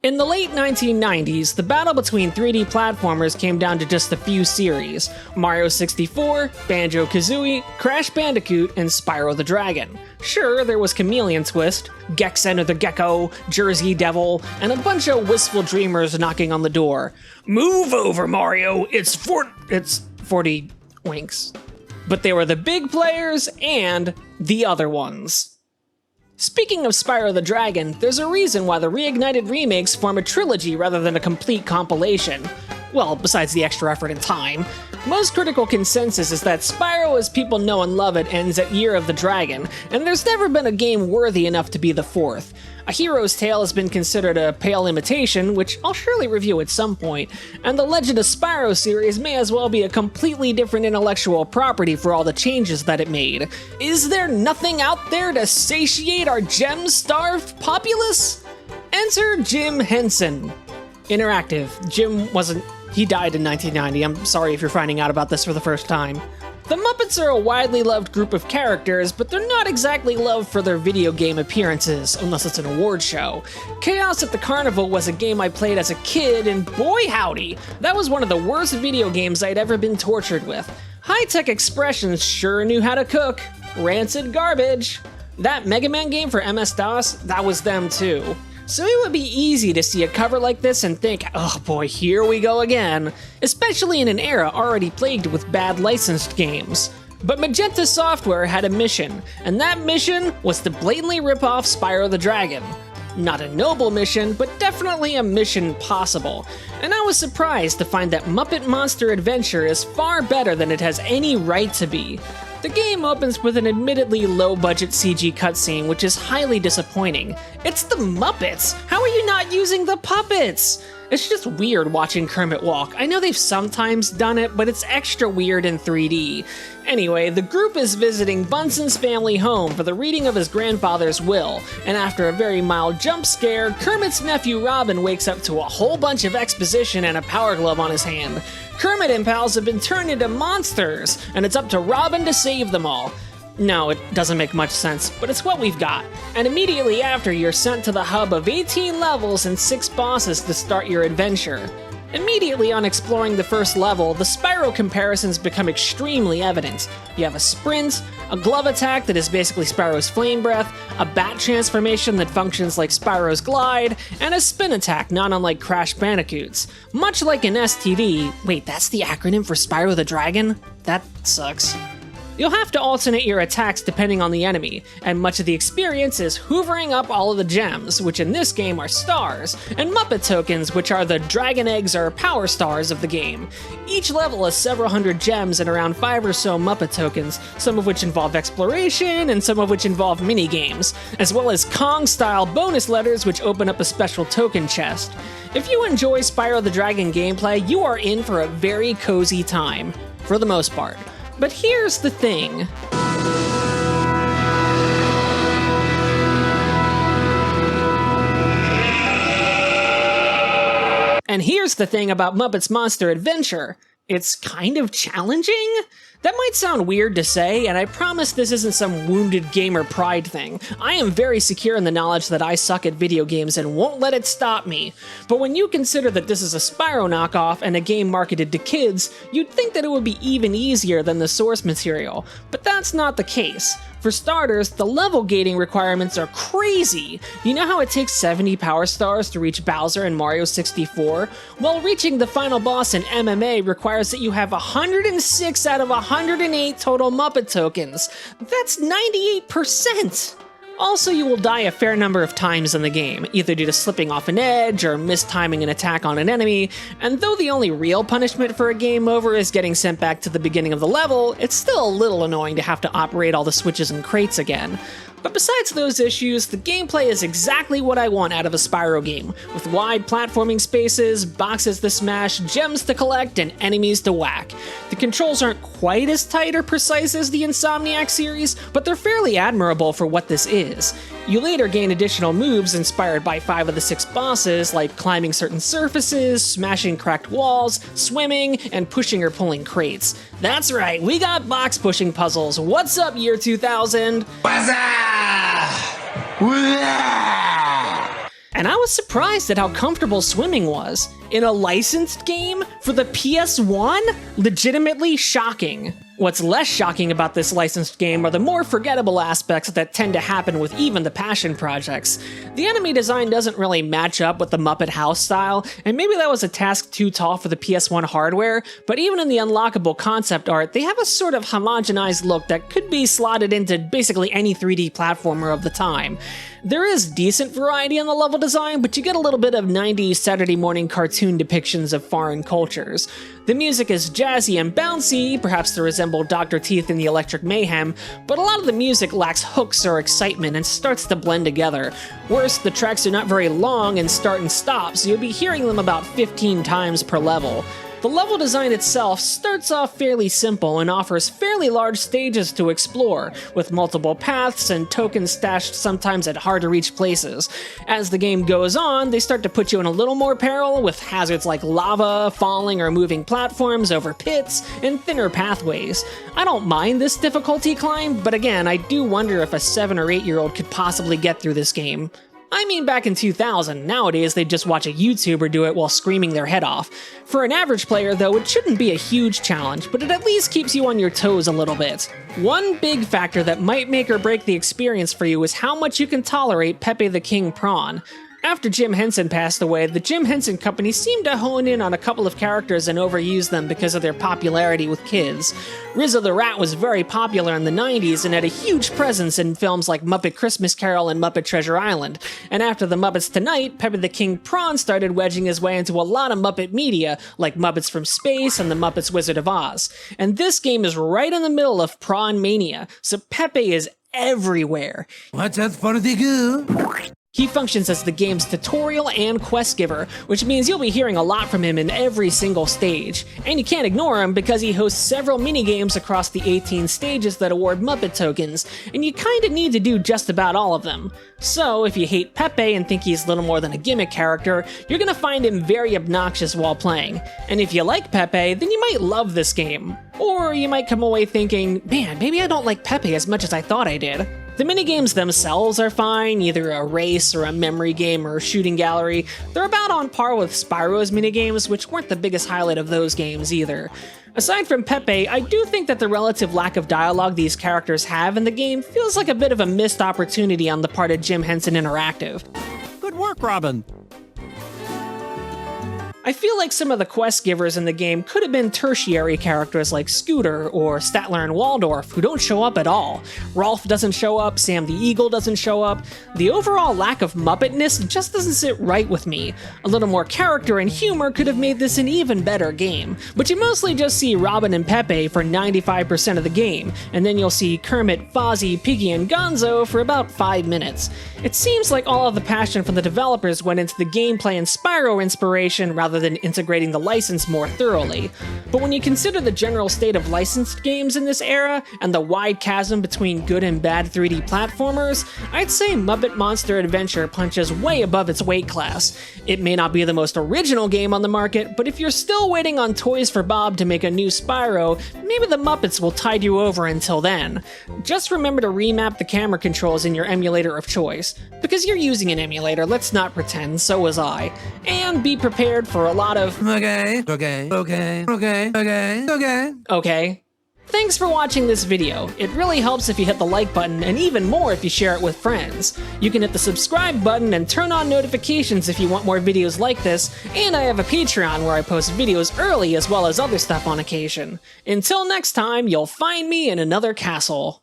In the late 1990s, the battle between 3D platformers came down to just a few series: Mario 64, Banjo-Kazooie, Crash Bandicoot, and Spyro the Dragon. Sure, there was Chameleon Twist, Gex Enter the Gecko, Jersey Devil, and a bunch of wistful dreamers knocking on the door. Move over, Mario, it's 40 winks. But they were the big players and the other ones. Speaking of Spyro the Dragon, there's a reason why the reignited remakes form a trilogy rather than a complete compilation. Well, besides the extra effort and time. Most critical consensus is that Spyro as people know and love it ends at Year of the Dragon, and there's never been a game worthy enough to be the fourth. A Hero's Tale has been considered a pale imitation, which I'll surely review at some point, and the Legend of Spyro series may as well be a completely different intellectual property for all the changes that it made. Is there nothing out there to satiate our gem-starved populace? Enter Jim Henson. Interactive. Jim wasn't... He died in 1990. I'm sorry if you're finding out about this for the first time. The Muppets are a widely loved group of characters, but they're not exactly loved for their video game appearances, unless it's an award show. Chaos at the Carnival was a game I played as a kid, and boy howdy, that was one of the worst video games I'd ever been tortured with. High-tech expressions sure knew how to cook. Rancid garbage. That Mega Man game for MS-DOS, that was them too. So it would be easy to see a cover like this and think, oh boy, here we go again, especially in an era already plagued with bad licensed games. But Magenta Software had a mission, and that mission was to blatantly rip off Spyro the Dragon. Not a noble mission, but definitely a mission possible. And I was surprised to find that Muppet Monster Adventure is far better than it has any right to be. The game opens with an admittedly low-budget CG cutscene, which is highly disappointing. It's the Muppets! How are you not using the puppets? It's just weird watching Kermit walk. I know they've sometimes done it, but it's extra weird in 3D. Anyway, the group is visiting Bunsen's family home for the reading of his grandfather's will, and after a very mild jump scare, Kermit's nephew Robin wakes up to a whole bunch of exposition and a power glove on his hand. Kermit and pals have been turned into monsters, and it's up to Robin to save them all. No, it doesn't make much sense, but it's what we've got. And immediately after, you're sent to the hub of 18 levels and 6 bosses to start your adventure. Immediately on exploring the first level, the Spyro comparisons become extremely evident. You have a sprint, a glove attack that is basically Spyro's flame breath, a bat transformation that functions like Spyro's glide, and a spin attack not unlike Crash Bandicoot's. Much like an STD, wait, that's the acronym for Spyro the Dragon? That sucks. You'll have to alternate your attacks depending on the enemy, and much of the experience is hoovering up all of the gems, which in this game are stars, and Muppet tokens, which are the dragon eggs or power stars of the game. Each level has several hundred gems and around 5 or so Muppet tokens, some of which involve exploration and some of which involve mini-games, as well as Kong-style bonus letters which open up a special token chest. If you enjoy Spyro the Dragon gameplay, you are in for a very cozy time, for the most part. But here's the thing. And here's the thing about Muppets Monster Adventure. It's kind of challenging? That might sound weird to say, and I promise this isn't some wounded gamer pride thing. I am very secure in the knowledge that I suck at video games and won't let it stop me. But when you consider that this is a Spyro knockoff and a game marketed to kids, you'd think that it would be even easier than the source material. But that's not the case. For starters, the level gating requirements are crazy. You know how it takes 70 power stars to reach Bowser in Mario 64? Well, reaching the final boss in MMA requires that you have 106 out of 108 total Muppet tokens. That's 98%! Also, you will die a fair number of times in the game, either due to slipping off an edge or mistiming an attack on an enemy, and though the only real punishment for a game over is getting sent back to the beginning of the level, it's still a little annoying to have to operate all the switches and crates again. But besides those issues, the gameplay is exactly what I want out of a Spyro game, with wide platforming spaces, boxes to smash, gems to collect, and enemies to whack. The controls aren't quite as tight or precise as the Insomniac series, but they're fairly admirable for what this is. You later gain additional moves inspired by 5 of the 6 bosses, like climbing certain surfaces, smashing cracked walls, swimming, and pushing or pulling crates. That's right, we got box pushing puzzles. What's up, year 2000? What's up? And I was surprised at how comfortable swimming was. In a licensed game for the PS1? Legitimately shocking. What's less shocking about this licensed game are the more forgettable aspects that tend to happen with even the passion projects. The enemy design doesn't really match up with the Muppet house style, and maybe that was a task too tall for the PS1 hardware, but even in the unlockable concept art, they have a sort of homogenized look that could be slotted into basically any 3D platformer of the time. There is decent variety in the level design, but you get a little bit of 90s Saturday morning cartoon depictions of foreign cultures. The music is jazzy and bouncy, perhaps to resemble Dr. Teeth in the Electric Mayhem, but a lot of the music lacks hooks or excitement and starts to blend together. Worse, the tracks are not very long and start and stop, so you'll be hearing them about 15 times per level. The level design itself starts off fairly simple and offers fairly large stages to explore, with multiple paths and tokens stashed sometimes at hard-to-reach places. As the game goes on, they start to put you in a little more peril, with hazards like lava, falling or moving platforms over pits, and thinner pathways. I don't mind this difficulty climb, but again, I do wonder if a 7 or 8-year-old could possibly get through this game. I mean, back in 2000, nowadays they'd just watch a YouTuber do it while screaming their head off. For an average player though, it shouldn't be a huge challenge, but it at least keeps you on your toes a little bit. One big factor that might make or break the experience for you is how much you can tolerate Pepe the King Prawn. After Jim Henson passed away, the Jim Henson Company seemed to hone in on a couple of characters and overuse them because of their popularity with kids. Rizzo the Rat was very popular in the 90s and had a huge presence in films like Muppet Christmas Carol and Muppet Treasure Island. And after the Muppets Tonight, Pepe the King Prawn started wedging his way into a lot of Muppet media, like Muppets from Space and the Muppets Wizard of Oz. And this game is right in the middle of Prawn Mania, so Pepe is everywhere. What's that funny thing? He functions as the game's tutorial and quest giver, which means you'll be hearing a lot from him in every single stage. And you can't ignore him because he hosts several minigames across the 18 stages that award Muppet tokens, and you kinda need to do just about all of them. So, if you hate Pepe and think he's little more than a gimmick character, you're gonna find him very obnoxious while playing. And if you like Pepe, then you might love this game. Or you might come away thinking, man, maybe I don't like Pepe as much as I thought I did. The minigames themselves are fine, either a race or a memory game or a shooting gallery. They're about on par with Spyro's minigames, which weren't the biggest highlight of those games either. Aside from Pepe, I do think that the relative lack of dialogue these characters have in the game feels like a bit of a missed opportunity on the part of Jim Henson Interactive. Good work, Robin. I feel like some of the quest givers in the game could have been tertiary characters like Scooter or Statler and Waldorf, who don't show up at all. Rolf doesn't show up, Sam the Eagle doesn't show up. The overall lack of Muppetness just doesn't sit right with me. A little more character and humor could have made this an even better game, but you mostly just see Robin and Pepe for 95% of the game, and then you'll see Kermit, Fozzie, Piggy, and Gonzo for about 5 minutes. It seems like all of the passion from the developers went into the gameplay and Spyro inspiration rather than integrating the license more thoroughly. But when you consider the general state of licensed games in this era, and the wide chasm between good and bad 3D platformers, I'd say Muppet Monster Adventure punches way above its weight class. It may not be the most original game on the market, but if you're still waiting on Toys for Bob to make a new Spyro, maybe the Muppets will tide you over until then. Just remember to remap the camera controls in your emulator of choice. Because you're using an emulator, let's not pretend, so was I. And be prepared for a lot of Okay. Thanks for watching this video. It really helps if you hit the like button, and even more if you share it with friends. You can hit the subscribe button and turn on notifications if you want more videos like this, and I have a Patreon where I post videos early as well as other stuff on occasion. Until next time, you'll find me in another castle.